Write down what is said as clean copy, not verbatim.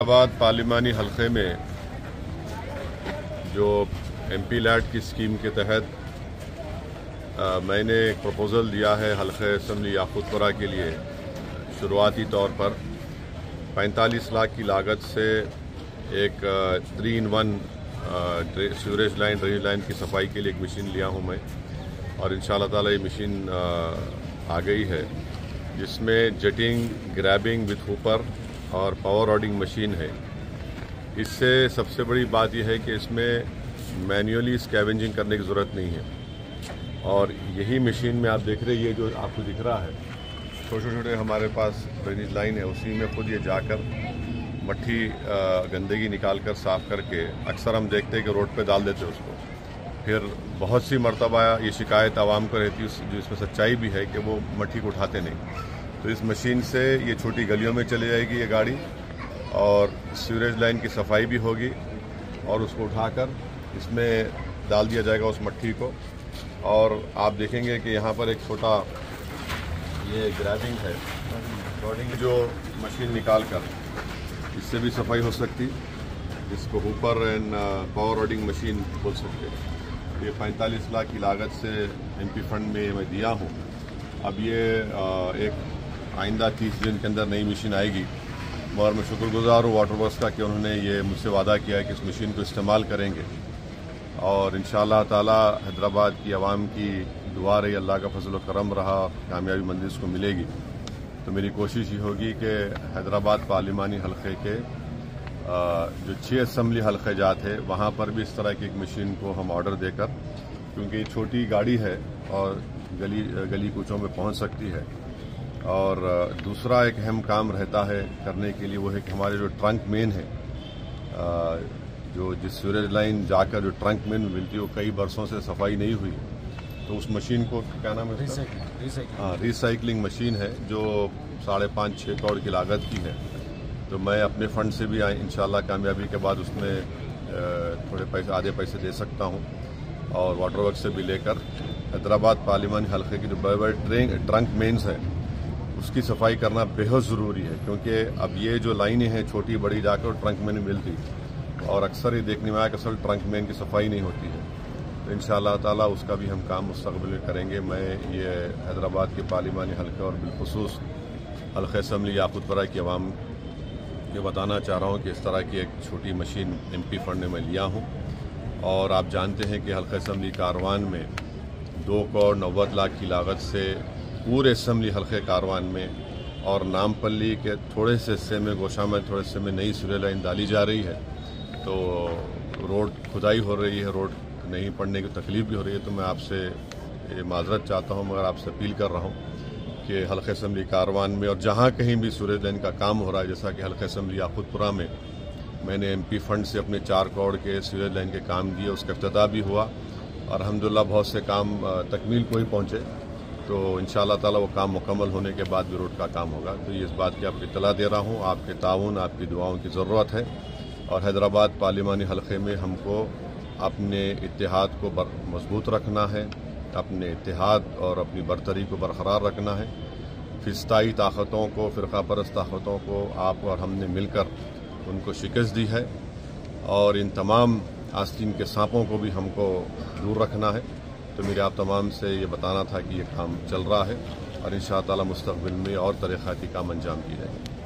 हैदराबाद पार्लिमानी हल्के में जो MP लैट की स्कीम के तहत मैंने एक प्रपोज़ल दिया है हल्के असम्बली याकूतपुरा के लिए। शुरुआती तौर पर 45 लाख की लागत से एक 3-in-1 sewerage line drainage line की सफाई के लिए एक मशीन लिया हूं मैं, और इंशाअल्लाह ताला ये मशीन आ गई है, जिसमें जेटिंग, ग्रैबिंग विथ हुपर और पावर रोडिंग मशीन है। इससे सबसे बड़ी बात यह है कि इसमें मैन्युअली स्कैवेंजिंग करने की ज़रूरत नहीं है। और यही मशीन में आप देख रहे हैं, ये जो आपको दिख रहा है छोटे छोटे हमारे पास ड्रेनेज लाइन है, उसी में खुद ये जाकर मट्टी गंदगी निकाल कर साफ़ करके अक्सर हम देखते हैं कि रोड पे डाल देते हैं उसको। फिर बहुत सी मरतबा ये शिकायत आवाम को रहती है, जो इसमें सच्चाई भी है कि वो मट्टी को उठाते नहीं। तो इस मशीन से ये छोटी गलियों में चली जाएगी ये गाड़ी, और सीवरेज लाइन की सफाई भी होगी, और उसको उठाकर इसमें डाल दिया जाएगा उस मट्टी को। और आप देखेंगे कि यहाँ पर एक छोटा ये ग्रैबिंग है, रोडिंग जो मशीन निकाल कर इससे भी सफाई हो सकती, जिसको Hooper and power roading machine बोल सकते हैं। ये 45 लाख की लागत से MP फंड में मैं दिया हूँ। अब ये एक आइंदा 30 दिन के अंदर नई मशीन आएगी, मगर मैं शुक्रगुजार हूँ वाटर वर्क्स का कि उन्होंने ये मुझसे वादा किया है कि इस मशीन को इस्तेमाल करेंगे। और इंशाअल्लाह ताला हैदराबाद की आवाम की दुआ रही, अल्लाह का फजल व करम रहा, कामयाबी मंजिल इसको मिलेगी। तो मेरी कोशिश ये होगी कि हैदराबाद पार्लिमानी हल्के के जो 6 असम्बली हल्के जात है, वहाँ पर भी इस तरह की एक मशीन को हम ऑर्डर देकर, क्योंकि छोटी गाड़ी है और गली कूचों में पहुँच सकती है। और दूसरा एक अहम काम रहता है करने के लिए, वो है कि हमारे जो ट्रंक मेन है, जो जिस सीवरेज लाइन जाकर जो ट्रंक मेन मिलती है, वो कई बरसों से सफाई नहीं हुई, तो उस मशीन को क्या नाम है, रिसाइकलिंग मशीन है, जो 5.5-6 करोड़ की लागत की है। तो मैं अपने फंड से भी इंशाल्लाह कामयाबी के बाद उसमें थोड़े पैसे, आधे पैसे दे सकता हूँ, और वाटर वर्क से भी लेकर हैदराबाद पार्लिमानी हल्के की जो बड़े बड़े ट्रंक मेन्स हैं उसकी सफाई करना बेहद ज़रूरी है। क्योंकि अब ये जो लाइनें हैं छोटी बड़ी जाकर ट्रंक मेन मिलती, और अक्सर ये देखने में आया कि असल ट्रंक मेन की सफाई नहीं होती है। तो इंशाअल्लाह ताला उसका भी हम काम मुस्तक़बिल में करेंगे। मैं ये हैदराबाद के पार्लिमानी हल्के और बिलखुसूस हल्के असम्बली याकूतपुरा की आवाम ये बताना चाह रहा हूँ कि इस तरह की एक छोटी मशीन MP फंड में मैं लिया हूँ। और आप जानते हैं कि हल्के असम्बली कारवान में 2 करोड़ 90 लाख की लागत से पूरे असम्बली हल्के कारवान में और नामपल्ली के थोड़े से हिस्से में, गोशा में थोड़े हिस्से में नई सीवरेज लाइन डाली जा रही है। तो रोड खुदाई हो रही है, रोड नहीं पड़ने की तकलीफ भी हो रही है। तो मैं आपसे ये माजरत चाहता हूँ, मगर आपसे अपील कर रहा हूँ कि हल्के असम्बली कारवान में और जहाँ कहीं भी सीवरेज लाइन का काम हो रहा है, जैसा कि हल्के असम्बली याकूतपुरा में मैंने MP फंड से अपने 4 करोड़ के सीवरेज लाइन के काम दिए, उसका इफ्तिताह भी हुआ, और अल्हम्दुलिल्लाह बहुत से काम तकमील को ही पहुँचे। तो इंशाअल्लाह ताला वो काम मुकम्मल होने के बाद भी रोड का काम होगा। तो ये इस बात की आपको इत्तला दे रहा हूँ, आपके ताउन, आपकी दुआओं की ज़रूरत है। और हैदराबाद पार्लिमानी हल्के में हमको अपने इत्तेहाद को मजबूत रखना है, अपने इत्तेहाद और अपनी बरतरी को बरकरार रखना है। फिस्ताई ताकतों को, फ़िरका परस्त ताकतों को आप और हमने मिलकर उनको शिकस्त दी है, और इन तमाम आस्तीन के सांपों को भी हमको दूर रखना है। तो मेरे आप तमाम से ये बताना था कि ये काम चल रहा है, और इंशाअल्लाह ताला मुस्तक़बिल में और तरीक़ाती काम अंजाम की जाएगी।